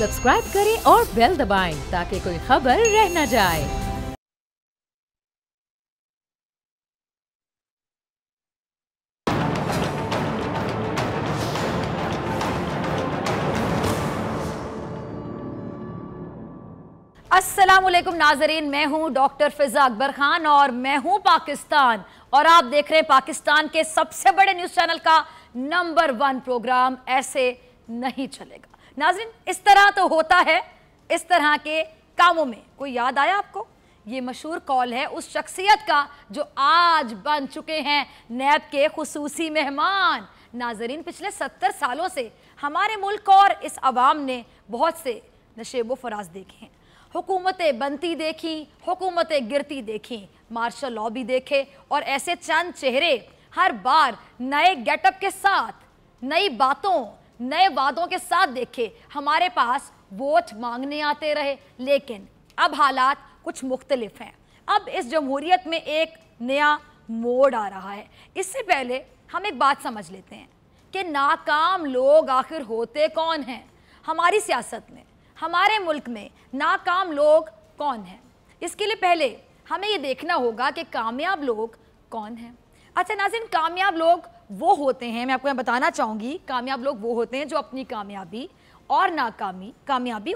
Subscribe करें और bell दबाएं ताकि कोई खबर रह न जाए। अस्सलामुअलैकुम नाजरीन, मैं हूं डॉक्टर फिजा अकबर खान और मैं हूं पाकिस्तान और आप देख रहे हैं पाकिस्तान के सबसे बड़े न्यूज़ चैनल का नंबर 1 प्रोग्राम ऐसे नहीं चलेगा। नाजरीन, इस तरह तो होता है, इस तरह के कामों में कोई याद आया आपको? ये मशहूर कॉल है उस शख्सियत का जो आज बन चुके हैं नैब के खुसूसी मेहमान। नाजरीन, पिछले 70 सालों से हमारे मुल्क और इस अवाम ने बहुत से नशेबो फराज देखे हैं। हुकूमतें बनती देखी, हुकूमतें गिरती देखी, मार्शल लॉ भी देखे और ऐसे चंद चेहरे हर बार नए गेटअप के साथ, नई बातों, नए वादों के साथ देखे हमारे पास वोट मांगने आते रहे। लेकिन अब हालात कुछ मुख्तलिफ हैं। अब इस जमहूरियत में एक नया मोड़ आ रहा है। इससे पहले हम एक बात समझ लेते हैं कि नाकाम लोग आखिर होते कौन हैं। हमारी सियासत में, हमारे मुल्क में नाकाम लोग कौन हैं? इसके लिए पहले हमें ये देखना होगा कि कामयाब लोग कौन हैं। अच्छा नाज़रीन, कामयाब लोग वो होते हैं, मैं आपको यहाँ बताना चाहूँगी, कामयाब लोग वो होते हैं जो अपनी कामयाबी और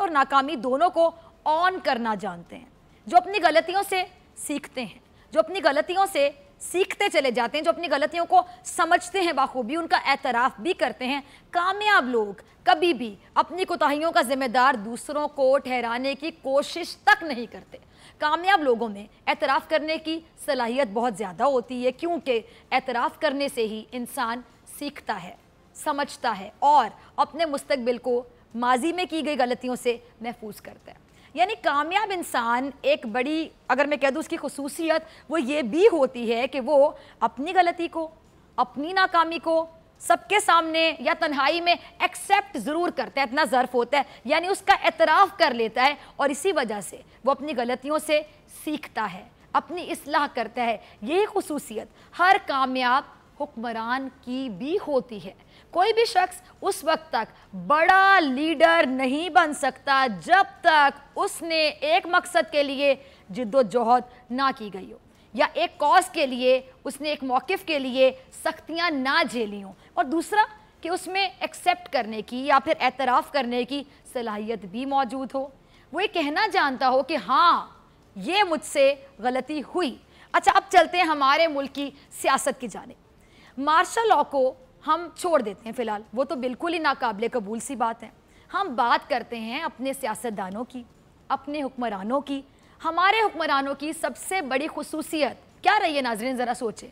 नाकामी दोनों को ऑन करना जानते हैं, जो अपनी गलतियों से सीखते हैं, जो अपनी गलतियों से सीखते चले जाते हैं, जो अपनी गलतियों को समझते हैं बाखूबी, उनका एतराफ़ भी करते हैं। कामयाब लोग कभी भी अपनी कोताहियों का जिम्मेदार दूसरों को ठहराने की कोशिश तक नहीं करते। कामयाब लोगों में एतराफ़ करने की सलाहियत बहुत ज़्यादा होती है, क्योंकि एतराफ़ करने से ही इंसान सीखता है, समझता है और अपने मुस्तकबिल को माजी में की गई गलतियों से महफूज करता है। यानी कामयाब इंसान एक बड़ी, अगर मैं कह दूँ उसकी खुसूसियत, वो ये भी होती है कि वो अपनी गलती को, अपनी नाकामी को सबके सामने या तन्हाई में एक्सेप्ट ज़रूर करता है, इतना ज़र्फ होता है, यानी उसका एतराफ़ कर लेता है और इसी वजह से वो अपनी गलतियों से सीखता है, अपनी इस्लाह करता है। यही खुसूसियत हर कामयाब हुक्मरान की भी होती है। कोई भी शख्स उस वक्त तक बड़ा लीडर नहीं बन सकता जब तक उसने एक मकसद के लिए जिद्दोजहद ना की गई हो, या एक कॉज के लिए उसने एक मौक़िफ़ के लिए सख्तियाँ ना झेली हों, और दूसरा कि उसमें एक्सेप्ट करने की या फिर एतराफ़ करने की सलाहियत भी मौजूद हो। वो ये कहना जानता हो कि हाँ, ये मुझसे गलती हुई। अच्छा, अब चलते हैं हमारे मुल्क की सियासत की जानिब। मार्शल लॉ को हम छोड़ देते हैं फ़िलहाल, वो तो बिल्कुल ही नाकाबिले कबूल सी बात है। हम बात करते हैं अपने सियासतदानों की, अपने हुक्मरानों की। हमारे हुक्मरानों की सबसे बड़ी खुसूसियत क्या रही है नाज़रीन, ज़रा सोचें।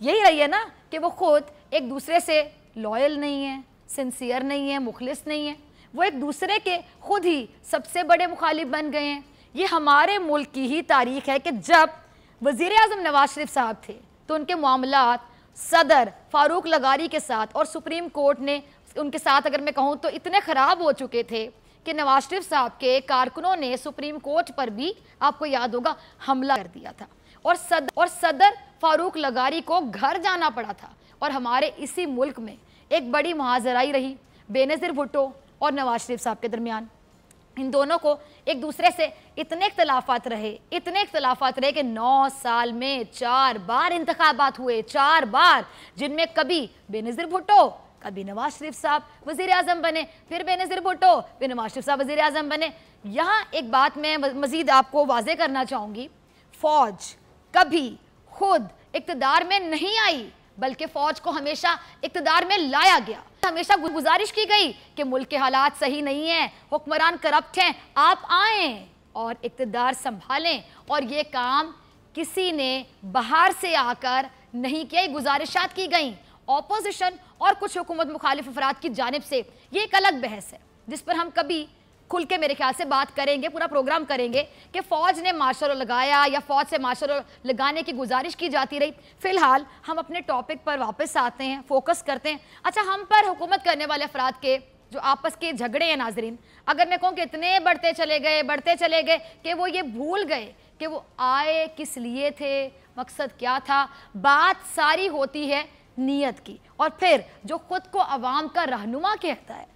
यही रही है ना कि वो ख़ुद एक दूसरे से लॉयल नहीं है, सिंसियर नहीं है, मुखलिस नहीं है। वो एक दूसरे के खुद ही सबसे बड़े मुखालिफ बन गए हैं। ये हमारे मुल्क की ही तारीख़ है कि जब वज़ीर आज़म नवाज शरीफ साहब थे तो उनके मामलात सदर फारूक लगारी के साथ और सुप्रीम कोर्ट ने उनके साथ, अगर मैं कहूँ तो, इतने ख़राब हो चुके थे कि नवाज शरीफ साहब के कारकुनों ने सुप्रीम कोर्ट पर भी, आपको याद होगा, हमला कर दिया था और सदर फारूक लगारी को घर जाना पड़ा था। और हमारे इसी मुल्क में एक बड़ी मुहाजराई रही बेनज़ीर भुट्टो और नवाज शरीफ साहब के दरमियान। इन दोनों को एक दूसरे से इतने इख्तलाफात रहे कि 9 साल में 4 बार इंतखाबात हुए, 4 बार, जिनमें कभी बेनज़ीर भुट्टो, कभी नवाज शरीफ साहब वज़ीर आज़म बने, फिर बेनज़ीर भुट्टो, फिर नवाज शरीफ साहब वज़ीर आज़म बने। यहाँ एक बात मैं मज़ीद आपको वाज़े करना चाहूँगी, फ़ौज कभी खुद इक़्तिदार में नहीं आई, बल्कि फ़ौज को हमेशा इक़्तिदार में लाया गया। हमेशा गुजारिश की गई कि मुल्क के हालात सही नहीं हैं, हुक्मरान करप्ट हैं, आप आएँ और इक़्तिदार संभालें। और ये काम किसी ने बाहर से आकर नहीं किया, गुजारिशात की गई ऑपोजिशन और कुछ हुकूमत मुखालिफ अफराद की जानिब से। ये एक अलग बहस है जिस पर हम कभी खुल के मेरे ख्याल से बात करेंगे, पूरा प्रोग्राम करेंगे कि फ़ौज ने मार्शल लॉ लगाया या फ़ौज से मार्शल लॉ लगाने की गुजारिश की जाती रही। फ़िलहाल हम अपने टॉपिक पर वापस आते हैं, फोकस करते हैं। अच्छा, हम पर हुकूमत करने वाले अफराद के जो आपस के झगड़े हैं नाजरीन, अगर मैं कहूँ कि इतने बढ़ते चले गए कि वो ये भूल गए कि वो आए किस लिए थे, मकसद क्या था। बात सारी होती है नीयत की, और फिर जो खुद को अवाम का रहनुमा कहता है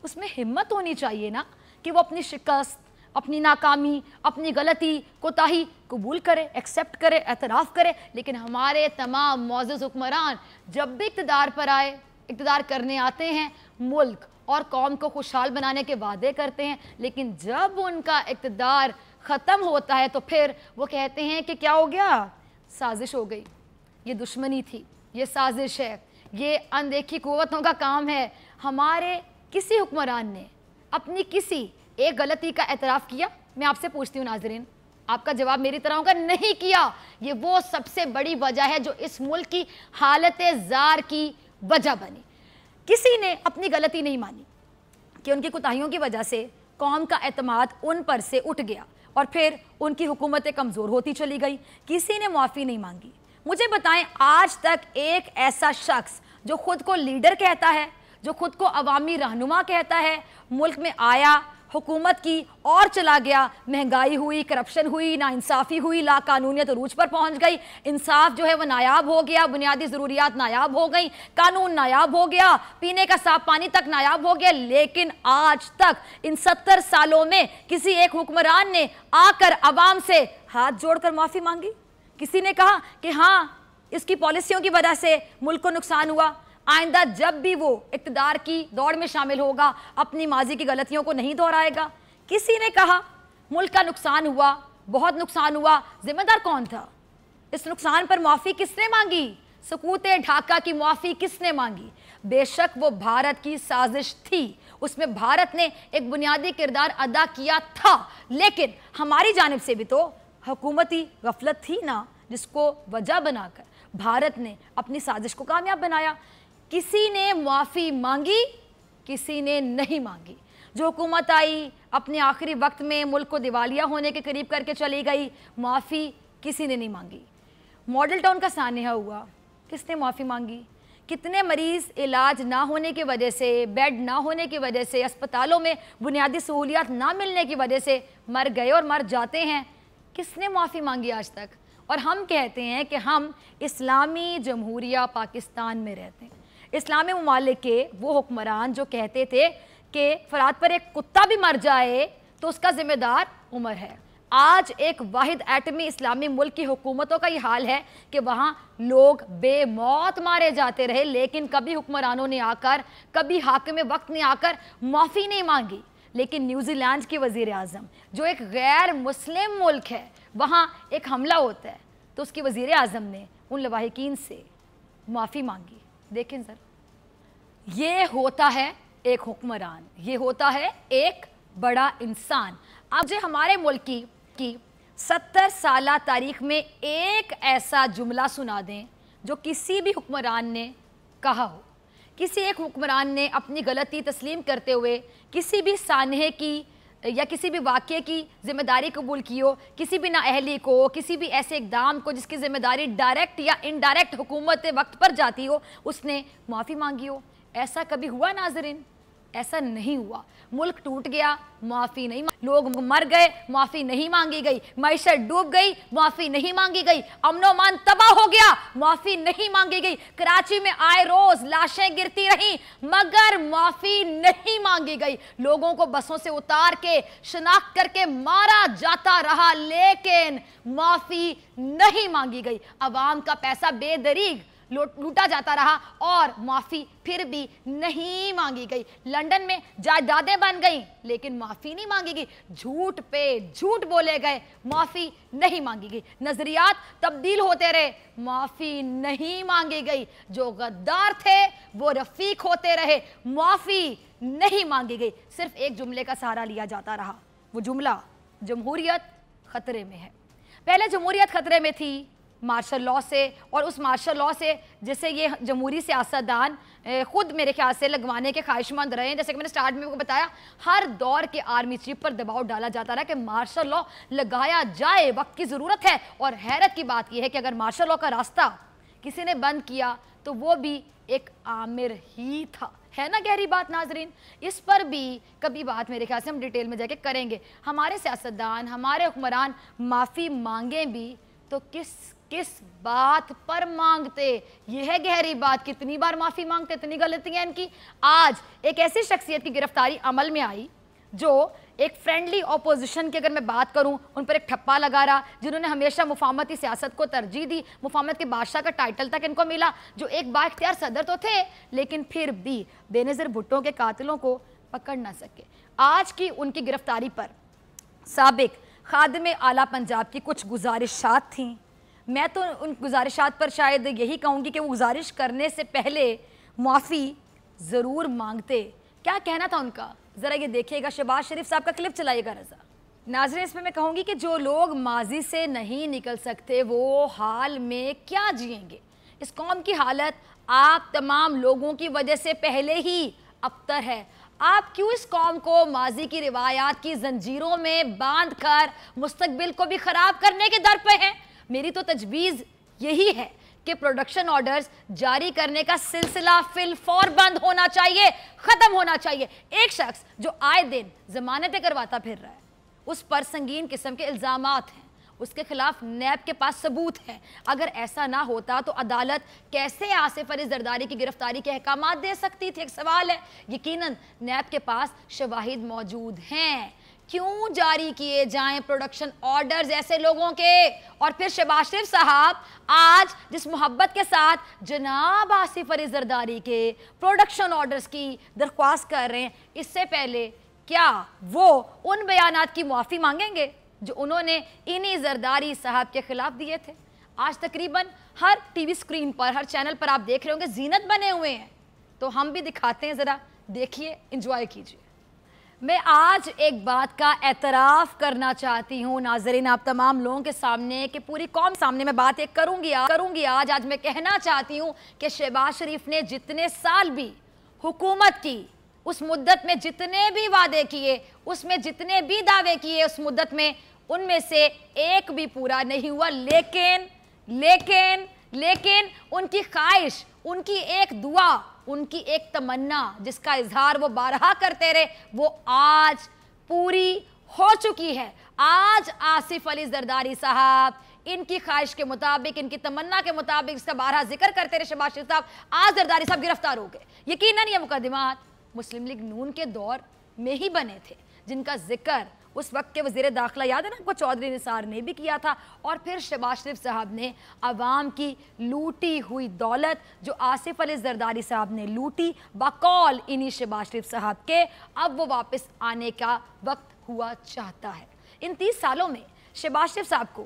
उसमें हिम्मत होनी चाहिए ना कि वो अपनी शिकस्त, अपनी नाकामी, अपनी गलती, कोताही कबूल करे, एक्सेप्ट करे, एतराफ़ करे। लेकिन हमारे तमाम मौजूद हुक्मरान जब भी इक़्तिदार पर आए, इक़्तिदार करने आते हैं, मुल्क और कौम को खुशहाल बनाने के वादे करते हैं, लेकिन जब उनका इक़्तिदार ख़त्म होता है तो फिर वो कहते हैं कि क्या हो गया, साजिश हो गई, ये दुश्मनी थी, ये साजिश है, ये अनदेखी क़ुव्वतों का काम है। हमारे किसी हुक्मरान ने अपनी किसी एक गलती का एतराफ़ किया? मैं आपसे पूछती हूँ नाज़रीन, आपका जवाब मेरी तरह होगा, नहीं किया। ये वो सबसे बड़ी वजह है जो इस मुल्क की हालत ज़ार की वजह बनी। किसी ने अपनी गलती नहीं मानी कि उनकी कोताहियों की वजह से कौम का एतमाद उन पर से उठ गया और फिर उनकी हुकूमतें कमज़ोर होती चली गई। किसी ने माफ़ी नहीं मांगी। मुझे बताएं, आज तक एक ऐसा शख्स जो खुद को लीडर कहता है, जो खुद को अवामी रहनुमा कहता है, मुल्क में आया, हुकूमत की और चला गया, महंगाई हुई, करप्शन हुई, नाइंसाफ़ी हुई, लाकानूनियत अरूज पर पहुंच गई, इंसाफ जो है वो नायाब हो गया, बुनियादी ज़रूरियात नायाब हो गई, कानून नायाब हो गया, पीने का साफ पानी तक नायाब हो गया। लेकिन आज तक इन 70 सालों में किसी एक हुक्मरान ने आकर अवाम से हाथ जोड़कर माफ़ी मांगी? किसी ने कहा कि हाँ, इसकी पॉलिसियों की वजह से मुल्क को नुकसान हुआ, आइंदा जब भी वो इक़्तिदार की दौड़ में शामिल होगा अपनी माजी की गलतियों को नहीं दोहराएगा? किसी ने कहा मुल्क का नुकसान हुआ, बहुत नुकसान हुआ, जिम्मेदार कौन था? इस नुकसान पर माफ़ी किसने मांगी? सकूते ढाका की माफ़ी किसने मांगी? बेशक वो भारत की साजिश थी, उसमें भारत ने एक बुनियादी किरदार अदा किया था, लेकिन हमारी जानिब से भी तो हुकूमती गफलत थी ना, जिसको वजह बनाकर भारत ने अपनी साजिश को कामयाब बनाया। किसी ने माफ़ी मांगी, किसी ने नहीं मांगी। जो हुकूमत आई अपने आखिरी वक्त में मुल्क को दिवालिया होने के करीब करके चली गई, माफ़ी किसी ने नहीं मांगी। मॉडल टाउन का सानिया हुआ, किसने माफ़ी मांगी? कितने मरीज़ इलाज ना होने की वजह से, बेड ना होने की वजह से, अस्पतालों में बुनियादी सहूलियात ना मिलने की वजह से मर गए और मर जाते हैं? किसने माफ़ी मांगी आज तक? और हम कहते हैं कि हम इस्लामी जमहूरिया पाकिस्तान में रहते हैं। इस्लामी ममालिक के वो हुक्मरान जो कहते थे कि फरात पर एक कुत्ता भी मर जाए तो उसका जिम्मेदार उमर है। आज एक वाहिद एटमी इस्लामी मुल्क की हुकूमतों का ये हाल है कि वहाँ लोग बेमौत मारे जाते रहे, लेकिन कभी हुक्मरानों ने आकर, कभी हाकिम वक्त ने आकर माफ़ी नहीं मांगी। लेकिन न्यूजीलैंड की वज़ीर आज़म जो एक गैर मुस्लिम मुल्क है, वहाँ एक हमला होता है तो उसकी वज़ीर आज़म ने उन लवाहिकीन से माफ़ी मांगी। देखें सर, ये होता है एक हुक्मरान, ये होता है एक बड़ा इंसान। अब जो हमारे मुल्क की 70 साला तारीख में एक ऐसा जुमला सुना दें जो किसी भी हुक्मरान ने कहा हो, किसी एक हुक्मरान ने अपनी गलती तस्लीम करते हुए किसी भी सानहे की या किसी भी वाक़े की जिम्मेदारी कबूल की हो, किसी भी नाअहली को, किसी भी ऐसे इक़दाम को जिसकी ज़िम्मेदारी डायरेक्ट या इनडायरेक्ट हुकूमत वक्त पर जाती हो, उसने माफ़ी मांगी हो। ऐसा कभी हुआ नाज़रीन? ऐसा नहीं हुआ। मुल्क टूट गया, माफ़ी नहीं, लोग मर गए, माफ़ी नहीं मांगी गई, मईशत डूब गई, माफ़ी नहीं मांगी गई, अमनो मान तबाह हो गया, माफ़ी नहीं मांगी गई, कराची में आए रोज़ लाशें गिरती रहीं मगर माफ़ी नहीं मांगी गई, लोगों को बसों से उतार के शनाख्त करके मारा जाता रहा लेकिन माफ़ी नहीं मांगी गई। अवाम का पैसा बेदरीग लूटा जाता रहा और माफ़ी फिर भी नहीं मांगी गई। लंदन में जायदादें बन गई लेकिन माफ़ी नहीं मांगी गई, झूठ पे झूठ बोले गए, माफ़ी नहीं मांगी गई, नज़रियात तब्दील होते रहे, माफ़ी नहीं मांगी गई, जो गद्दार थे वो रफ़ीक होते रहे, माफ़ी नहीं मांगी गई। सिर्फ एक जुमले का सहारा लिया जाता रहा, वो जुमला जमहूरियत ख़तरे में है। पहले जमहूरियत ख़तरे में थी मार्शल लॉ से, और उस मार्शल लॉ से जिसे ये जमहूरी सियासतदान खुद मेरे ख्याल से लगवाने के ख्वाहिशमंद रहे हैं। जैसे कि मैंने स्टार्ट में आपको बताया, हर दौर के आर्मी चीफ पर दबाव डाला जाता रहा कि मार्शल लॉ लगाया जाए, वक्त की ज़रूरत है। और हैरत की बात यह है कि अगर मार्शल लॉ का रास्ता किसी ने बंद किया तो वो भी एक आमिर ही था। है ना गहरी बात नाजरीन? इस पर भी कभी बात मेरे ख्याल से हम डिटेल में जाके करेंगे। हमारे सियासतदान, हमारे हुक्मरान माफ़ी मांगे भी तो किस बात पर मांगते? यह है गहरी बात, कितनी बार माफ़ी मांगते, इतनी गलतियां इनकी। आज एक ऐसी शख्सियत की गिरफ्तारी अमल में आई जो एक फ्रेंडली ऑपोजिशन की अगर मैं बात करूं, उन पर एक ठप्पा लगा रहा, जिन्होंने हमेशा मुफाहमती सियासत को तरजीह दी, मुफाहमत के बादशाह का टाइटल तक इनको मिला, जो एक बाइख्तियार सदर तो थे लेकिन फिर भी बेनज़ीर भुट्टो के कातिलों को पकड़ ना सके। आज की उनकी गिरफ्तारी पर साबिक खादिम आला पंजाब की कुछ गुजारिशात थीं। मैं तो उन गुजारिशात पर शायद यही कहूँगी कि वो गुजारिश करने से पहले माफ़ी ज़रूर मांगते। क्या कहना था उनका, ज़रा ये देखिएगा। शहबाज शरीफ साहब का क्लिप चलाइएगा रज़ा। नाज़रीन, इसमें मैं कहूँगी कि जो लोग माजी से नहीं निकल सकते वो हाल में क्या जिएंगे। इस कौम की हालत आप तमाम लोगों की वजह से पहले ही अबतर है। आप क्यों इस कौम को माजी की रिवायात की जंजीरों में बांध कर मुस्तकबिल को भी ख़राब करने के दर पे हैं। मेरी तो तजवीज़ यही है कि प्रोडक्शन ऑर्डर्स जारी करने का सिलसिला फिल फौर बंद होना चाहिए, ख़त्म होना चाहिए। एक शख्स जो आए दिन ज़मानतें करवाता फिर रहा है, उस पर संगीन किस्म के इल्ज़ामात हैं, उसके खिलाफ नैब के पास सबूत हैं। अगर ऐसा ना होता तो अदालत कैसे आसिफ अली जरदारी की गिरफ्तारी के अहकामात दे सकती थी? एक सवाल है। यकीनन नैब के पास शवाहिद मौजूद हैं। क्यों जारी किए जाएं प्रोडक्शन ऑर्डर्स ऐसे लोगों के? और फिर शहबाज शरीफ साहब आज जिस मोहब्बत के साथ जनाब आसिफ अली जरदारी के प्रोडक्शन ऑर्डर्स की दरख्वास्त कर रहे हैं, इससे पहले क्या वो उन बयानात की मुआफ़ी मांगेंगे जो उन्होंने इन्हीं जरदारी साहब के खिलाफ दिए थे? आज तकरीबन हर टीवी स्क्रीन पर, हर चैनल पर आप देख रहे होंगे जीनत बने हुए हैं, तो हम भी दिखाते हैं, ज़रा देखिए, इंजॉय कीजिए। मैं आज एक बात का एतराफ़ करना चाहती हूँ नाज़रीन आप तमाम लोगों के सामने, कि पूरी कौम सामने मैं बात एक करूँगी आज मैं कहना चाहती हूँ कि शहबाज शरीफ ने जितने साल भी हुकूमत की, उस मुद्दत में जितने भी वादे किए, उसमें जितने भी दावे किए उस मुद्दत में, उनमें से एक भी पूरा नहीं हुआ। लेकिन उनकी ख्वाहिश, उनकी एक दुआ, उनकी एक तमन्ना जिसका इजहार वो बारहा करते रहे, वो आज पूरी हो चुकी है। आज आसिफ अली जरदारी साहब इनकी ख्वाहिश के मुताबिक, इनकी तमन्ना के मुताबिक, इसका बारहा जिक्र करते रहे शहबाज शरीफ साहब, आज जरदारी साहब गिरफ्तार हो गए। यकीनन ये मुकदमात मुस्लिम लीग नून के दौर में ही बने थे, जिनका जिक्र उस वक्त के वज़ीर दाखिला याद है ना आपको, चौधरी निसार ने भी किया था। और फिर शहबाज शरीफ साहब ने अवाम की लूटी हुई दौलत जो आसिफ अली जरदारी साहब ने लूटी, बकौल इन्हीं शहबाज शरीफ साहब के, अब वो वापस आने का वक्त हुआ चाहता है। इन 30 सालों में शहबाज शरीफ साहब को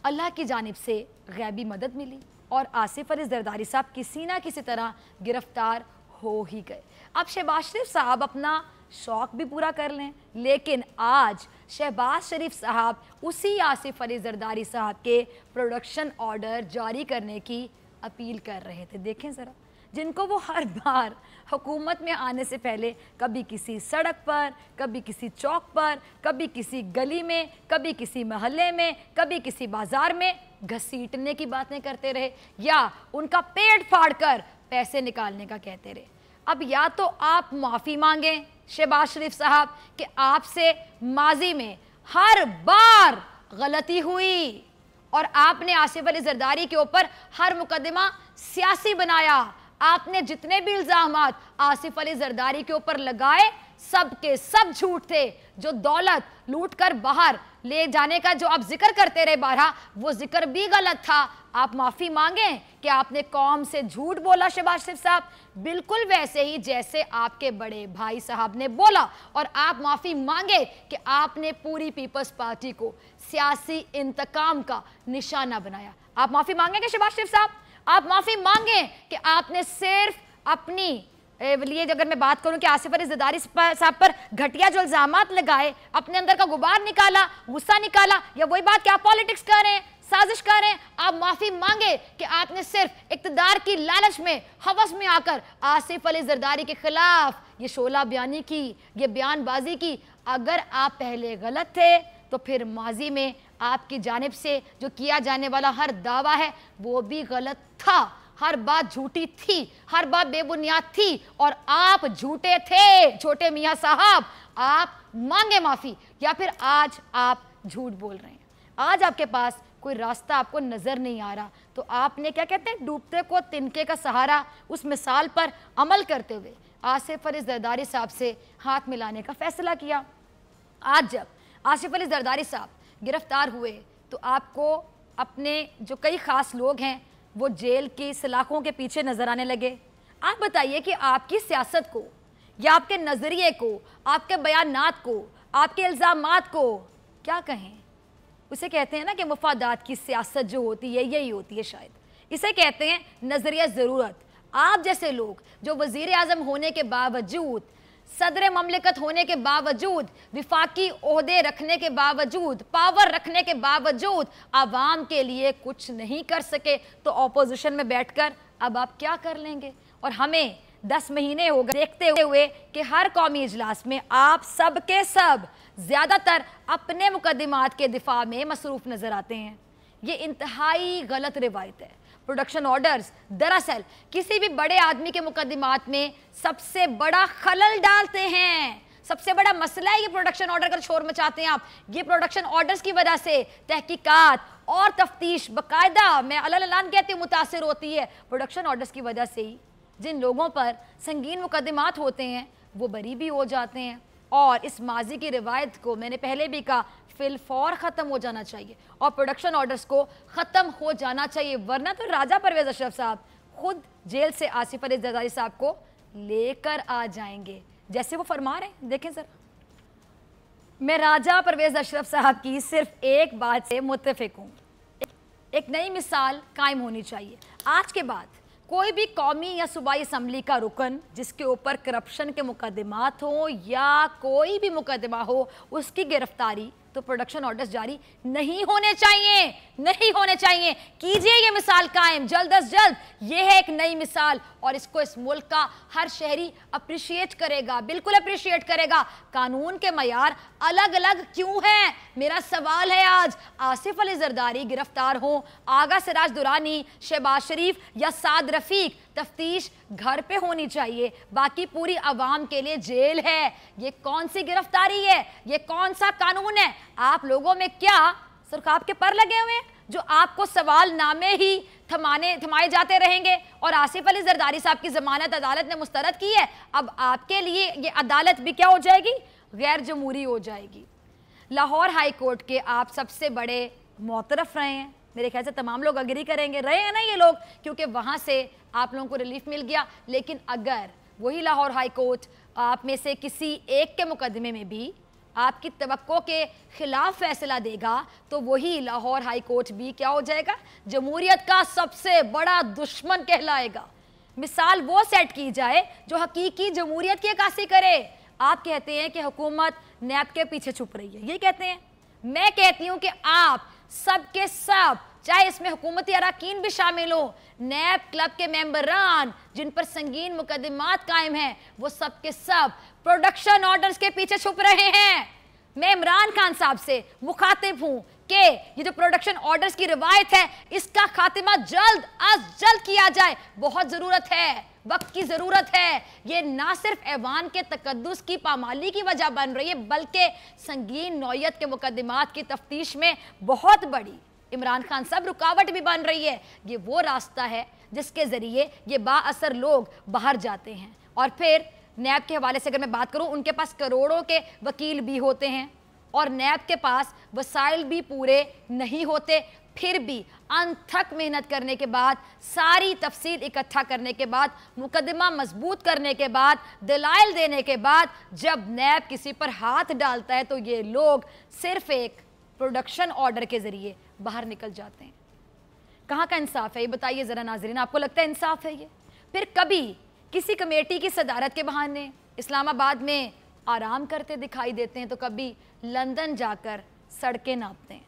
अल्लाह की जानिब से गैबी मदद मिली और आसिफ अली जरदारी साहब किसी ना किसी तरह गिरफ्तार हो ही गए। अब शहबाज शरीफ साहब अपना शौक भी पूरा कर लें, लेकिन आज शहबाज शरीफ साहब उसी आसिफ अली जरदारी साहब के प्रोडक्शन ऑर्डर जारी करने की अपील कर रहे थे। देखें ज़रा, जिनको वो हर बार हुकूमत में आने से पहले कभी किसी सड़क पर, कभी किसी चौक पर, कभी किसी गली में, कभी किसी महल्ले में, कभी किसी बाजार में घसीटने की बातें करते रहे, या उनका पेट फाड़ कर पैसे निकालने का कहते रहे। अब या तो आप माफ़ी मांगें शहबाज शरीफ साहब कि आपसे माजी में हर बार गलती हुई और आपने आसिफ अली जरदारी के ऊपर हर मुकदमा सियासी बनाया, आपने जितने भी इल्ज़ामात आसिफ अली जरदारी के ऊपर लगाए सब के सब झूठ थे। जो दौलत लूट कर बाहर ले जाने का जो आप जिक्र करते रहे बारहा, वो जिक्र भी गलत था। आप माफ़ी मांगें कि आपने कौम से झूठ बोला शहबाज शरीफ साहब, बिल्कुल वैसे ही जैसे आपके बड़े भाई साहब ने बोला, और आप माफ़ी मांगे कि आपने पूरी पीपल्स पार्टी को सियासी इंतकाम का निशाना बनाया। आप माफ़ी मांगेंगे शहबाज शरीफ साहब? आप माफ़ी मांगें कि आपने सिर्फ अपनी लिए, अगर मैं बात करूं कि आसिफ अली जरदारी साहब पर घटिया जो इल्जामात लगाए, अपने अंदर का गुबार निकाला, गुस्सा निकाला, या वही बात कि आप पॉलिटिक्स कर रहे हैं, साजिश कर रहे हैं, आप माफ़ी मांगे कि आपने सिर्फ इक़्तिदार की लालच में, हवस में आकर आसिफ अली जरदारी के खिलाफ ये शोला बयानी की, ये बयानबाजी की। अगर आप पहले गलत थे तो फिर माजी में आपकी जानिब से जो किया जाने वाला हर दावा है वो भी गलत था, हर बात झूठी थी, हर बात बेबुनियाद थी, और आप झूठे थे छोटे मियाँ साहब। आप मांगे माफ़ी, या फिर आज आप झूठ बोल रहे हैं, आज आपके पास कोई रास्ता आपको नज़र नहीं आ रहा, तो आपने क्या कहते हैं, डूबते को तिनके का सहारा, उस मिसाल पर अमल करते हुए आसिफ अली जरदारी साहब से हाथ मिलाने का फैसला किया। आज जब आसिफ अली जरदारी साहब गिरफ्तार हुए तो आपको अपने जो कई ख़ास लोग हैं वो जेल की सलाखों के पीछे नज़र आने लगे। आप बताइए कि आपकी सियासत को या आपके नज़रिए को, आपके बयानात को, आपके इल्ज़ामात को क्या कहें? उसे कहते हैं ना कि मुफादात की सियासत जो होती है यही होती है शायद। इसे कहते हैं नज़रिया ज़रूरत। आप जैसे लोग जो वज़ीर आज़म होने के बावजूद, सदर ममलिकत होने के बावजूद, विफाकी ओहदे रखने के बावजूद, पावर रखने के बावजूद आवाम के लिए कुछ नहीं कर सके, तो अपोजिशन में बैठकर अब आप क्या कर लेंगे? और हमें 10 महीने हो गए देखते हुए कि हर कौमी इजलास में आप सब के सब ज़्यादातर अपने मुकदमात के दिफा में मसरूफ़ नज़र आते हैं। ये इंतहाई गलत रिवायत है। प्रोडक्शन ऑर्डर्स दरअसल किसी भी बड़े आदमी के मुकदमात में सबसे बड़ा खलल डालते हैं। सबसे बड़ा मसला है ये प्रोडक्शन ऑर्डर का शोर मचाते हैं आप। ये प्रोडक्शन ऑर्डर्स की वजह से तहकीकात और तफ्तीश बाकायदा, मैं अल्लाह कहती हूँ, मुतासिर होती है। प्रोडक्शन ऑर्डर्स की वजह से ही जिन लोगों पर संगीन मुकदमात होते हैं वो बरी भी हो जाते हैं। और इस माजी की रिवायत को मैंने पहले भी कहा, फिलफौर ख़त्म हो जाना चाहिए और प्रोडक्शन ऑर्डर्स को ख़त्म हो जाना चाहिए, वरना तो राजा परवेज़ अशरफ साहब खुद जेल से आसिफ अली जरदारी साहब को लेकर आ जाएंगे, जैसे वो फरमा रहे हैं। देखें सर, मैं राजा परवेज़ अशरफ साहब की सिर्फ एक बात से मुत्तफिक हूँ, एक नई मिसाल कायम होनी चाहिए। आज के बाद कोई भी कौमी या सूबाई असम्बली का रुकन जिसके ऊपर करप्शन के मुकदमात हो या कोई भी मुकदमा हो, उसकी गिरफ्तारी तो प्रोडक्शन ऑर्डर्स जारी नहीं होने चाहिए, नहीं होने चाहिए। कीजिए ये मिसाल कायम जल्द अज जल्द। ये है एक नई मिसाल और इसको इस मुल्क का हर शहरी अप्रिशिएट करेगा, बिल्कुल अप्रिशिएट करेगा। कानून के मयार अलग अलग क्यों हैं? मेरा सवाल है आज, आसिफ अली जरदारी गिरफ्तार हों, आगा सिराज दुरानी, शहबाज शरीफ या साद रफीक, तफ्तीश घर पे होनी चाहिए, बाकी पूरी आवाम के लिए जेल है। ये कौन सी गिरफ्तारी है? ये कौन सा कानून है? आप लोगों में क्या सरकाब के पर लगे हुए हैं जो आपको सवाल नामे ही थमाए जाते रहेंगे? और आसिफ अली जरदारी साहब की जमानत अदालत ने मुस्तरद की है, अब आपके लिए ये अदालत भी क्या हो जाएगी? गैर जमहूरी हो जाएगी। लाहौर हाई कोर्ट के आप सबसे बड़े मोतरफ रहे हैं, मेरे ख्याल से तमाम लोग अग्री करेंगे, रहे हैं ना ये लोग, क्योंकि वहाँ से आप लोगों को रिलीफ मिल गया। लेकिन अगर वही लाहौर हाई कोर्ट आप में से किसी एक के मुकदमे में भी आपकी तवक्को के खिलाफ फैसला देगा, तो वही लाहौर हाई कोर्ट भी क्या हो जाएगा? जमहूरियत का सबसे बड़ा दुश्मन कहलाएगा। मिसाल वो सेट की जाए जो हकीकी जमहूरियत की अक्कासी करे। आप कहते हैं कि हुकूमत नैब के पीछे छुप रही है, ये कहते हैं। मैं कहती हूँ कि आप सब के सब, चाहे इसमें हुकूमती अरकान भी शामिल हो, नैब क्लब के मेंबरान जिन पर संगीन मुकदमात कायम हैं, वो सब के सब प्रोडक्शन ऑर्डर्स के पीछे छुप रहे हैं। मैं इमरान खान साहब से मुखातिब हूं कि ये जो प्रोडक्शन ऑर्डर्स की रिवायत है, इसका खात्मा जल्द अज जल्द किया जाए। बहुत ज़रूरत है, वक्त की ज़रूरत है। ये ना सिर्फ ऐवान के तकद्दुस की पामाली की वजह बन रही है, बल्कि संगीन नौयत के मुकदमात की तफ्तीश में बहुत बड़ी इमरान खान साहब रुकावट भी बन रही है। ये वो रास्ता है जिसके ज़रिए ये बाअसर लोग बाहर जाते हैं। और फिर नैब के हवाले से अगर मैं बात करूं, उनके पास करोड़ों के वकील भी होते हैं और नैब के पास वसाइल भी पूरे नहीं होते। फिर भी अनथक मेहनत करने के बाद, सारी तफसील इकट्ठा करने के बाद, मुकदमा मजबूत करने के बाद, दलाइल देने के बाद जब नैब किसी पर हाथ डालता है तो ये लोग सिर्फ एक प्रोडक्शन ऑर्डर के ज़रिए बाहर निकल जाते हैं। कहाँ का इंसाफ है ये बताइए ज़रा नाज़रीन, आपको लगता है इंसाफ है ये? फिर कभी किसी कमेटी की सदारत के बहाने इस्लामाबाद में आराम करते दिखाई देते हैं, तो कभी लंदन जाकर सड़कें नापते हैं,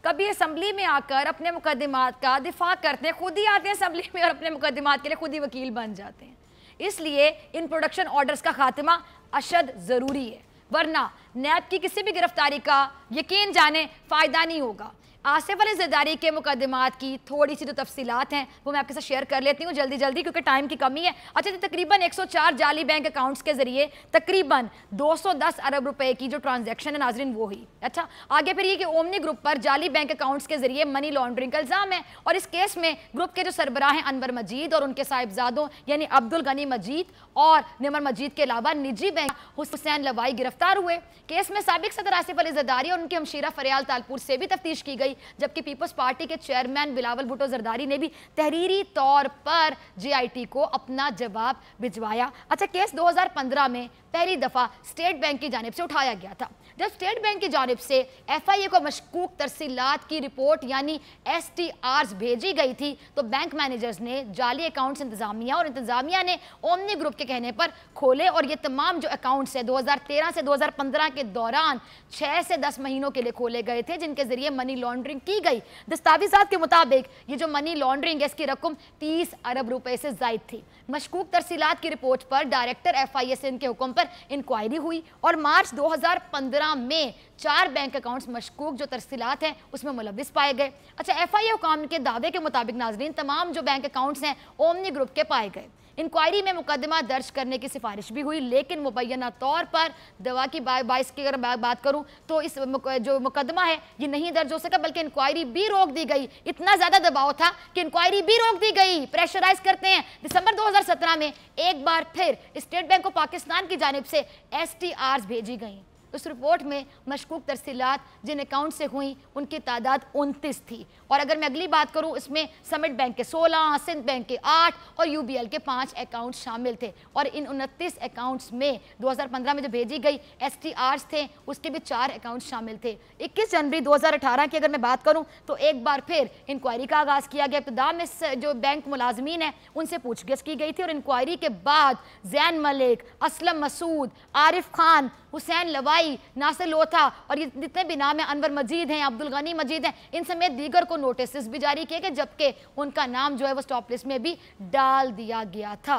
कभी असम्बली में आकर अपने मुकदमात का दिफा करते हैं, खुद ही आते हैं असम्बली में और अपने मुकदमात के लिए खुद ही वकील बन जाते हैं। इसलिए इन प्रोडक्शन ऑर्डर्स का खात्मा अशद ज़रूरी है, वरना नैब की किसी भी गिरफ्तारी का यकीन जाने फ़ायदा नहीं होगा। आसिफ अली ज़रदारी के मुकदमात की थोड़ी सी जो तफसीलात हैं वो मैं आपके साथ शेयर कर लेती हूँ जल्दी जल्दी, क्योंकि टाइम की कमी है। अच्छा जी, तकरीबन 104 जाली बैंक अकाउंट्स के जरिए तकरीबन 210 अरब रुपए की जो ट्रांजैक्शन है नाजरीन वो हुई। अच्छा, आगे फिर ये कि ओमनी ग्रुप पर जाली बैंक अकाउंट्स के जरिए मनी लॉन्ड्रिंग का इल्ज़ाम है, और इस केस में ग्रुप के जो सरबराह हैं अनवर मजीद और उनके साहिबजादों यानी अब्दुल गनी मजीद और निमर मजीद के अलावा निजी बैंक हुसैन लवाई गिरफ्तार हुए। केस में साबिक सदर आसिफ अली ज़रदारी और उनके हमशीरा फरियाल तालपुर से भी तफ्तीश की गई, जबकि पीपल्स पार्टी के चेयरमैन बिलावल भुट्टो ज़रदारी ने भी तहरीरी तौर पर JIT को अपना जवाब भिजवाया। अच्छा, केस 2015 में पहली दफ़ा स्टेट बैंक की जानिब से उठाया गया था। जब स्टेट बैंक की जानिब से FIA को मशकूक तरसीलात की रिपोर्ट यानी STRs भेजी गई थी, तो बैंक मैनेजर्स ने जाली अकाउंट्स इंतजामिया और इंतजामिया ने ओमनी ग्रुप के कहने पर खोले, और ये तमाम जो अकाउंट्स है 2013 से 2015 के दौरान 6 से 10 महीनों के लिए खोले गए थे, जिनके जरिए मनी लॉन्ड्रिंग की गई। दस्तावेजात के मुताबिक ये जो मनी लॉन्ड्रिंग है इसकी रकम 30 अरब रुपए से जायद थी। मशकूक तरसीलात की रिपोर्ट पर डायरेक्टर FIA से इनके हुक्म पर इंक्वायरी हुई, और मार्च 2015 में 4 बैंक अकाउंट्स मशकूक जो तरसीलात हैं उसमें मुलविस पाए गए। अच्छा, FIA हुकाम के दावे के मुताबिक नाजरीन तमाम जो बैंक अकाउंट्स हैं ओमनी ग्रुप के पाए गए। इंक्वायरी में मुकदमा दर्ज करने की सिफारिश भी हुई, लेकिन मुबैना तौर पर दवा की 22 की अगर बात करूं तो इस जो मुकदमा है ये नहीं दर्ज हो सका, बल्कि इंक्वायरी भी रोक दी गई। इतना ज़्यादा दबाव था कि इंक्वायरी भी रोक दी गई। प्रेशराइज करते हैं। दिसंबर 2017 में एक बार फिर स्टेट बैंक को पाकिस्तान की जानिब से STRs भेजी गई। उस रिपोर्ट में मशकूक तरसीलात जिन अकाउंट से हुई उनकी तादाद 29 थी, और अगर मैं अगली बात करूं इसमें समिट बैंक के 16, सिंध बैंक के 8 और UBL के 5 अकाउंट शामिल थे, और इन 29 अकाउंट्स में 2015 में जो भेजी गई STRs थे उसके भी 4 अकाउंट शामिल थे। 21 जनवरी 2018 की अगर मैं बात करूं तो एक बार फिर इंक्वायरी का आगाज़ किया गया। इब्तिदा में जो बैंक मुलाजमीन हैं उनसे पूछगिछ की गई थी, और इंक्वायरी के बाद जैन मलिक, असलम मसूद, आरिफ खान, हुसैन लवाई, नासिर लोथा और ये जितने भी नाम हैं, अनवर मजीद हैं, अब्दुल गनी मजीद हैं, इन समेत दीगर को नोटिस भी जारी किए गए, जबकि उनका नाम जो है वो स्टॉप लिस्ट में भी डाल दिया गया था।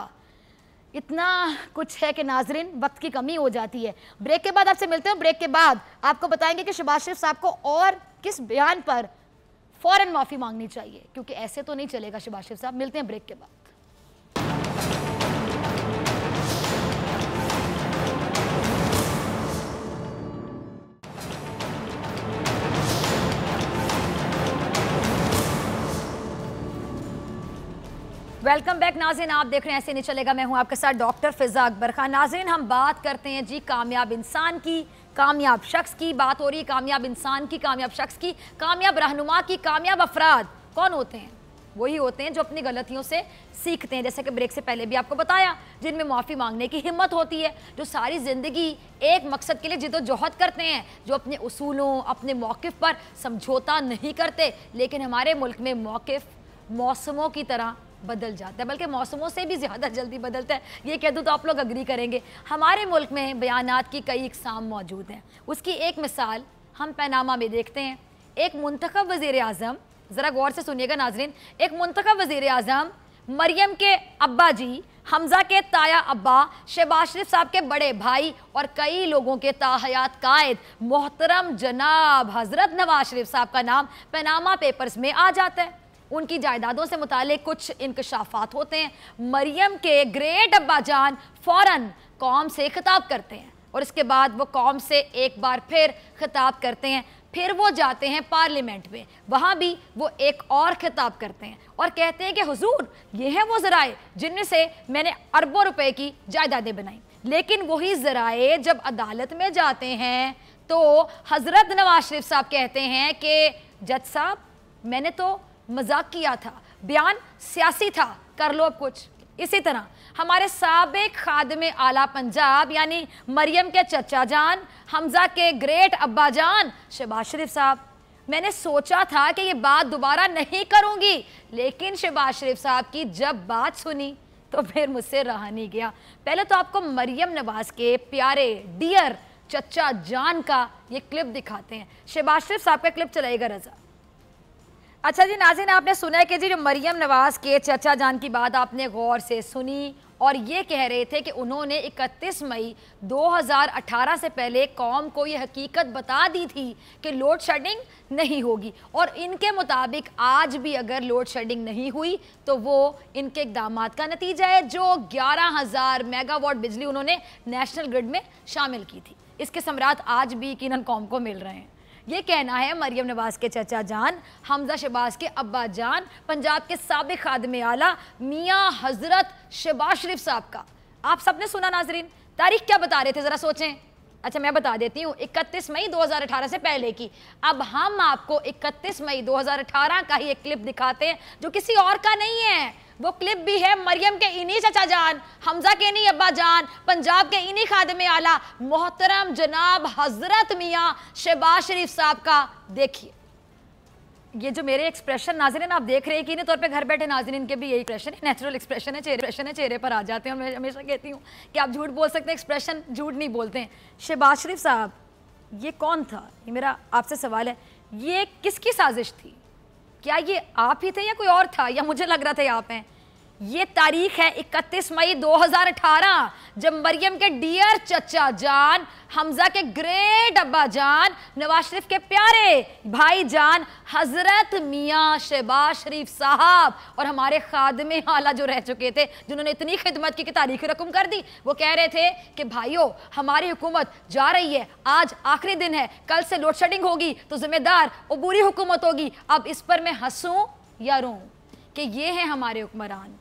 इतना कुछ है कि नाजरीन वक्त की कमी हो जाती है। ब्रेक के बाद आपसे मिलते हैं। ब्रेक के बाद आपको बताएंगे कि शहबाज शरीफ साहब को और किस बयान पर फौरन माफ़ी मांगनी चाहिए, क्योंकि ऐसे तो नहीं चलेगा शहबाज शरीफ साहब। मिलते हैं ब्रेक के बाद। वेलकम बैक नाज़रीन, आप देख रहे हैं ऐसे नहीं चलेगा। मैं हूं आपके साथ डॉक्टर फिजा अकबर खान। नाज़रीन, हम बात करते हैं जी कामयाब इंसान की, कामयाब शख्स की। बात हो रही है कामयाब इंसान की, कामयाब शख्स की, कामयाब रहनुमा की। कामयाब अफराद कौन होते हैं? वही होते हैं जो अपनी गलतियों से सीखते हैं, जैसे कि ब्रेक से पहले भी आपको बताया, जिनमें माफ़ी मांगने की हिम्मत होती है, जो सारी ज़िंदगी एक मकसद के लिए जिद्दोजहद करते हैं, जो अपने उसूलों, अपने मौक़िफ़ पर समझौता नहीं करते। लेकिन हमारे मुल्क में मौक़िफ़ मौसमों की तरह बदल जाता है, बल्कि मौसमों से भी ज़्यादा जल्दी बदलता है। ये कह दूँ तो आप लोग अग्री करेंगे। हमारे मुल्क में बयानात की कई इक़साम मौजूद हैं। उसकी एक मिसाल हम पनामा में देखते हैं। एक मुंतखब वज़ीर आज़म, ज़रा गौर से सुनिएगा नाजरीन, एक मुंतखब वज़ीर आज़म मरियम के अब्बा जी, हमज़ा के ताया अब्बा, शहबाज शरीफ साहब के बड़े भाई और कई लोगों के ताहयात कायद मोहतरम जनाब हज़रत नवाज शरीफ साहब का नाम पनामा पेपर्स में आ जाता है। उनकी जायदादों से मुतालिक कुछ इंकशाफात होते हैं। मरियम के ग्रेट अब्बा जान फ़ौरन कौम से खिताब करते हैं, और इसके बाद वो कौम से एक बार फिर खिताब करते हैं। फिर वो जाते हैं पार्लियामेंट में, वहाँ भी वो एक और खिताब करते हैं और कहते हैं कि हुजूर ये हैं वो ज़राए जिनमें से मैंने अरबों रुपए की जायदादें बनाई। लेकिन वही ज़राए जब अदालत में जाते हैं तो हज़रत नवाज शरीफ साहब कहते हैं कि जज साहब मैंने तो मजाक किया था, बयान सियासी था, कर लो अब कुछ। इसी तरह हमारे साबिक खादिम आला पंजाब यानी मरियम के चचा जान, हमज़ा के ग्रेट अब्बा जान शहबाज शरीफ साहब, मैंने सोचा था कि ये बात दोबारा नहीं करूंगी, लेकिन शहबाज शरीफ साहब की जब बात सुनी तो फिर मुझसे रहा नहीं गया। पहले तो आपको मरियम नवाज के प्यारे डियर चचा जान का ये क्लिप दिखाते हैं। शहबाज शरीफ साहब का क्लिप चलाएगा रजा। अच्छा जी नाज़रीन, आपने सुना है कि जी जो मरियम नवाज के चचा जान की बात आपने गौर से सुनी और ये कह रहे थे कि उन्होंने 31 मई 2018 से पहले कौम को ये हकीकत बता दी थी कि लोड शेडिंग नहीं होगी, और इनके मुताबिक आज भी अगर लोड शेडिंग नहीं हुई तो वो इनके इक़दामात का नतीजा है, जो 11,000 मेगावाट बिजली उन्होंने नेशनल ग्रिड में शामिल की थी। इसके समरात आज भी यकीनन कौम को मिल रहे हैं। ये कहना है मरियम नवाज के चचा जान, हमजा शहबाज के अब्बा जान, पंजाब के साबिक खादिम आला मियाँ हजरत शहबाज शरीफ साहब का। आप सबने सुना नाजरीन, तारीख क्या बता रहे थे ज़रा सोचें। अच्छा मैं बता देती हूँ, 31 मई 2018 से पहले की। अब हम आपको 31 मई 2018 का ही एक क्लिप दिखाते हैं जो किसी और का नहीं है। वो क्लिप भी है मरियम के इन्हीं चचा जान, हमजा के इन्हीं अब्बा जान, पंजाब के इन्हीं खादिम आला मोहतरम जनाब हजरत मियाँ शहबाज शरीफ साहब का। देखिए ये जो मेरे एक्सप्रेशन नाज़रीन आप देख रहे हैं कि इन्हीं तौर पे घर बैठे नाज़रीन के भी यही एक्सप्रेशन है, नेचुरल एक्सप्रेशन है, चेहरे पर आ जाते हैं। और मैं हमेशा कहती हूँ कि आप झूठ बोल सकते हैं, एक्सप्रेशन झूठ नहीं बोलते हैं। शहबाज शरीफ साहब ये कौन था, ये मेरा आपसे सवाल है, ये किसकी साजिश थी? क्या ये आप ही थे या कोई और था, या मुझे लग रहा था आप हैं? ये तारीख है 31 मई 2018, जब मरियम के डियर चचा जान, हमजा के ग्रेट अब्बा जान, नवाज शरीफ के प्यारे भाई जान हजरत मियाँ शहबाज शरीफ साहब और हमारे खादिम आला जो रह चुके थे, जिन्होंने इतनी खिदमत की कि तारीख रकम कर दी, वो कह रहे थे कि भाइयों हमारी हुकूमत जा रही है, आज आखिरी दिन है, कल से लोड शेडिंग होगी तो जिम्मेदार अबूरी हुकूमत होगी। अब इस पर मैं हंसूं या रोऊं कि ये हैं हमारे हुक्मरान।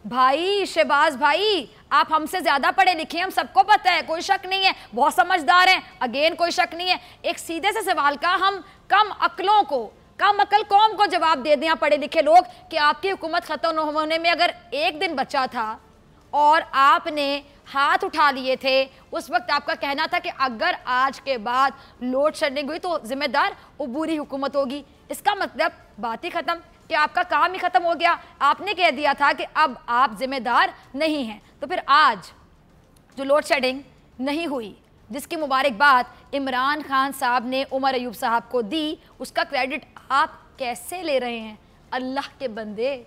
भाई शहबाज भाई, आप हमसे ज्यादा पढ़े लिखे, हम सबको पता है, कोई शक नहीं है, बहुत समझदार हैं, अगेन कोई शक नहीं है। एक सीधे से सवाल का हम कम अक्लों को, कम अक्ल कौम को जवाब दे दें पढ़े लिखे लोग कि आपकी हुकूमत खत्म होने में अगर एक दिन बचा था और आपने हाथ उठा लिए थे, उस वक्त आपका कहना था कि अगर आज के बाद लोड शेडिंग हुई तो जिम्मेदार अबूरी हुकूमत होगी। इसका मतलब बात ही खत्म कि आपका काम ही खत्म हो गया। आपने कह दिया था कि अब आप जिम्मेदार नहीं हैं। तो फिर आज जो लोड शेडिंग नहीं हुई, जिसकी मुबारकबाद इमरान खान साहब ने उमर अयूब साहब को दी, उसका क्रेडिट आप कैसे ले रहे हैं? अल्लाह के बंदे,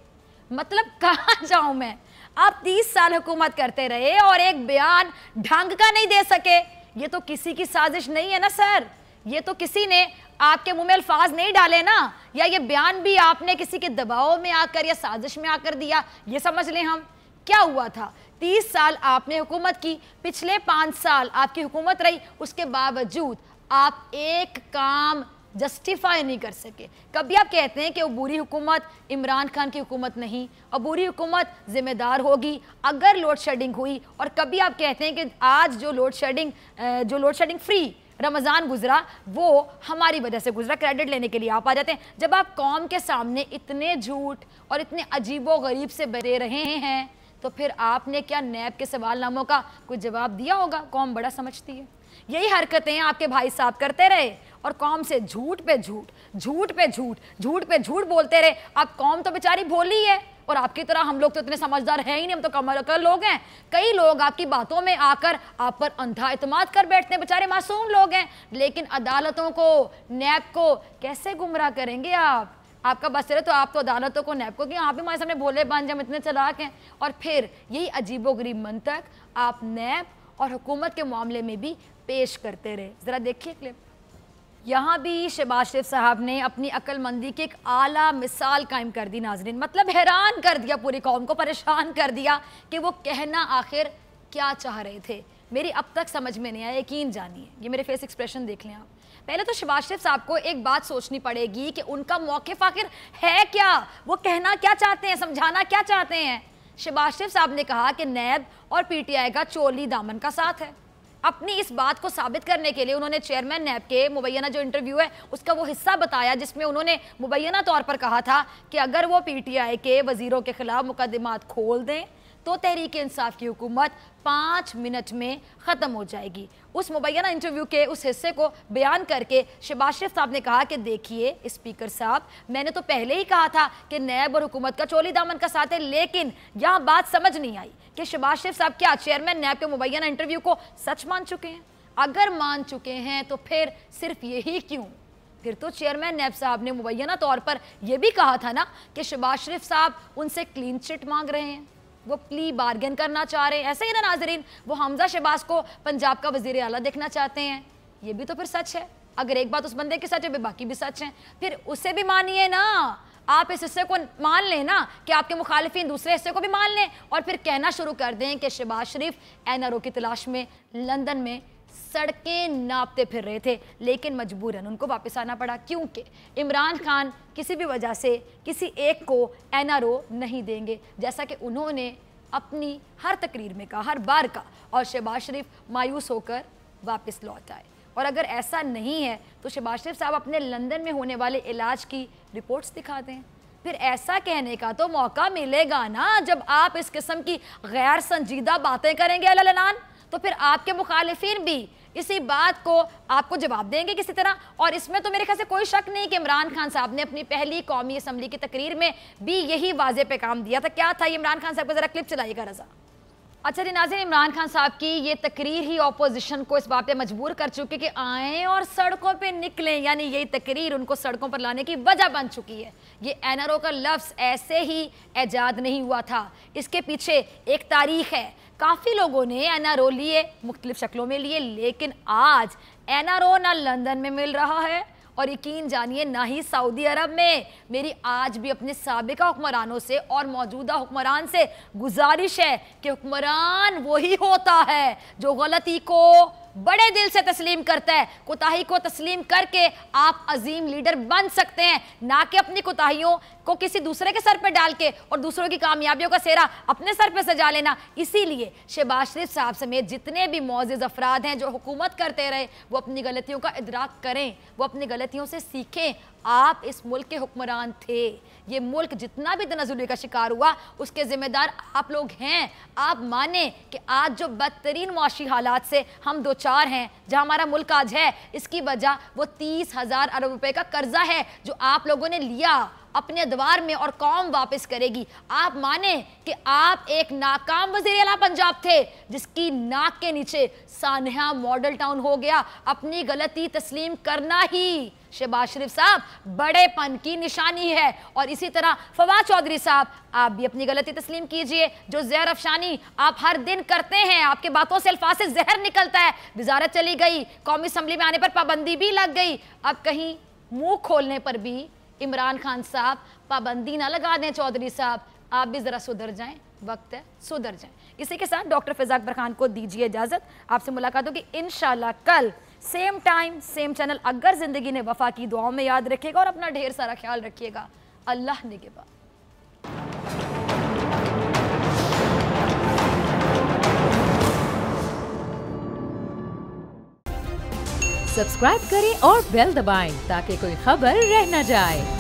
मतलब कहाँ जाऊं मैं? आप 30 साल हुकूमत करते रहे और एक बयान ढंग का नहीं दे सके। ये तो किसी की साजिश नहीं है ना सर, ये तो किसी ने आपके मुंह में अल्फाज नहीं डाले ना, या ये बयान भी आपने किसी के दबाव में आकर या साजिश में आकर दिया, ये समझ लें हम। क्या हुआ था? 30 साल आपने हुकूमत की, पिछले 5 साल आपकी हुकूमत रही, उसके बावजूद आप एक काम जस्टिफाई नहीं कर सके। कभी आप कहते हैं कि अबूरी हुकूमत इमरान खान की हुकूमत नहीं, अबूरी हुकूमत जिम्मेदार होगी अगर लोड शेडिंग हुई, और कभी आप कहते हैं कि आज जो लोड शेडिंग फ्री रमज़ान गुजरा वो हमारी वजह से गुजरा, क्रेडिट लेने के लिए आप आ जाते हैं। जब आप कौम के सामने इतने झूठ और इतने अजीबो गरीब से बरे रहे हैं तो फिर आपने क्या नैब के सवालनामों का कोई जवाब दिया होगा? कौम बड़ा समझती है। यही हरकतें आपके भाई साहब करते रहे और कौम से झूठ पे झूठ, झूठ पे झूठ, झूठ पे झूठ बोलते रहे। अब कौम तो बेचारी भोली है, और आपकी तरह हम लोग तो इतने समझदार हैं ही नहीं, हम तो कमर अकल लोग हैं। कई लोग आपकी बातों में आकर आप पर अंधा इत्मीनान कर बैठते हैं, बेचारे मासूम लोग हैं। लेकिन अदालतों को, नैब को कैसे गुमराह करेंगे आप? आपका बस चले तो आप तो अदालतों को, नैब को, कि आप भी हमारे सामने भोले बन, हम इतने चालाक हैं। और फिर यही अजीबोगरीब मंतक आप नैब और हुकूमत के मामले में भी पेश करते रहे। ज़रा देखिए क्लिप। यहाँ भी शहबाज शरीफ साहब ने अपनी अक्लमंदी की एक आला मिसाल कायम कर दी नाजरीन, मतलब हैरान कर दिया, पूरी कौम को परेशान कर दिया कि वो कहना आखिर क्या चाह रहे थे। मेरी अब तक समझ में नहीं आया, यकीन जानिए। ये मेरे फेस एक्सप्रेशन देख लें आप। पहले तो शहबाज शरीफ साहब को एक बात सोचनी पड़ेगी कि उनका मौक़िफ़ आखिर है क्या, वो कहना क्या चाहते हैं, समझाना क्या चाहते हैं। शहबाज शरीफ साहब ने कहा कि नैब और पीटीआई का चोली दामन का साथ है। अपनी इस बात को साबित करने के लिए उन्होंने चेयरमैन नैब के मुबैना जो इंटरव्यू है उसका वो हिस्सा बताया जिसमें उन्होंने मुबैना तौर पर कहा था कि अगर वो पीटीआई के वजीरों के खिलाफ मुकदमात खोल दें तो तहरीक इंसाफ की हुकूमत 5 मिनट में ख़त्म हो जाएगी। उस मुबैना इंटरव्यू के उस हिस्से को बयान करके शहबाज शरीफ साहब ने कहा कि देखिए स्पीकर साहब, मैंने तो पहले ही कहा था कि नैब और हुकूमत का चोली दामन का साथ है, लेकिन यहाँ बात समझ नहीं आई कि शहबाज शरीफ साहब क्या चेयरमैन नैब के मुबैना इंटरव्यू को सच मान चुके हैं? अगर मान चुके हैं तो फिर सिर्फ यही क्यों? फिर तो चेयरमैन नैब साहब ने मुबैना तौर पर यह भी कहा था ना कि शहबाज शरीफ साहब उनसे क्लीन चिट मांग रहे हैं। वो प्ली बार्गेन करना चाह रहे हैं, ऐसे ही ना नाजरीन, वो हमजा शहबाज को पंजाब का वजीर आला देखना चाहते हैं, ये भी तो फिर सच है। अगर एक बात उस बंदे की सच है, बाकी भी सच है, फिर उसे भी मानिए ना। आप इस हिस्से को मान लें ना कि आपके मुखालिफिन दूसरे हिस्से को भी मान लें, और फिर कहना शुरू कर दें कि शहबाज शरीफ एनआरओ की तलाश में लंदन में सड़कें नापते फिर रहे थे, लेकिन मजबूरन उनको वापस आना पड़ा, क्योंकि इमरान खान किसी भी वजह से किसी एक को एनआरओ नहीं देंगे, जैसा कि उन्होंने अपनी हर तकरीर में कहा, हर बार का। और शहबाज शरीफ मायूस होकर वापस लौट आए। और अगर ऐसा नहीं है तो शहबाज शरीफ साहब अपने लंदन में होने वाले इलाज की रिपोर्ट्स दिखा दें, फिर ऐसा कहने का तो मौका मिलेगा ना। जब आप इस किस्म की गैर संजीदा बातें करेंगे अललान, तो फिर आपके मुखालिफिन भी इसी बात को आपको जवाब देंगे किसी तरह। और इसमें तो मेरे ख्याल से कोई शक नहीं कि इमरान खान साहब ने अपनी पहली कौमी असम्बली की तकरीर में भी यही वाज़े पैगाम दिया था। क्या था इमरान खान साहब को जरा क्लिप चलाइएगा रजा। अच्छा जी नाज़रीन, इमरान खान साहब की ये तकरीर ही ऑपोजिशन को इस बात पे मजबूर कर चुकी कि आएँ और सड़कों पे निकलें, यानी यही तकरीर उनको सड़कों पर लाने की वजह बन चुकी है। ये एनआरओ का लफ्ज़ ऐसे ही ऐजाद नहीं हुआ था, इसके पीछे एक तारीख है। काफ़ी लोगों ने एनआरओ लिए, मुख्तलिफ शक्लों में लिए, लेकिन आज एनआरओ ना लंदन में मिल रहा है और यकीन जानिए ना ही सऊदी अरब में। मेरी आज भी अपने साबिका हुक्मरानों से और मौजूदा हुक्मरान से गुजारिश है कि हुक्मरान वही होता है जो गलती को बड़े दिल से तस्लीम करता है। कोताही को तस्लीम करके आप अजीम लीडर बन सकते हैं, ना कि अपनी कोताहियों को किसी दूसरे के सर पे डाल के और दूसरों की कामयाबियों का सेहरा अपने सर पे सजा लेना। इसीलिए शहबाज शरीफ साहब समेत जितने भी मौजूद अफराद हैं जो हुकूमत करते रहे, वो अपनी गलतियों का इदराक करें, वो अपनी गलतियों से सीखें। आप इस मुल्क के हुक्मरान थे, ये मुल्क जितना भी तनाजुली का शिकार हुआ उसके जिम्मेदार आप लोग हैं। आप माने कि आज जो बदतरीन मुआशी हालात से हम दो चार हैं, जहां हमारा मुल्क आज है, इसकी वजह वो 30,000 अरब रुपए का कर्जा है जो आप लोगों ने लिया अपने अदवार में, और कौम वापस करेगी। आप माने कि आप एक नाकाम वज़ीर आला पंजाब थे जिसकी नाक के नीचे सानहा मॉडल टाउन हो गया। अपनी गलती तस्लीम करना ही शहबाज शरीफ साहब बड़ेपन की निशानी है। और इसी तरह फवाद चौधरी साहब, आप भी अपनी गलती तस्लीम कीजिए। जो जहर अफशानी आप हर दिन करते हैं, आपके बातों से अल्फाज से जहर निकलता है। वजारत चली गई, कौमी असम्बली में आने पर पाबंदी भी लग गई, अब कहीं मुंह खोलने पर भी इमरान खान साहब पाबंदी ना लगा दें। चौधरी साहब आप भी जरा सुधर जाएं, वक्त है सुधर जाएं। इसी के साथ डॉक्टर फिजा अकबर खान को दीजिए इजाजत। आपसे मुलाकात होगी इंशाल्लाह कल सेम टाइम सेम चैनल। अगर जिंदगी ने वफा की, दुआओं में याद रखिएगा और अपना ढेर सारा ख्याल रखिएगा। अल्लाह निगहबान। सब्सक्राइब करें और बेल दबाएं ताकि कोई खबर रह न जाए।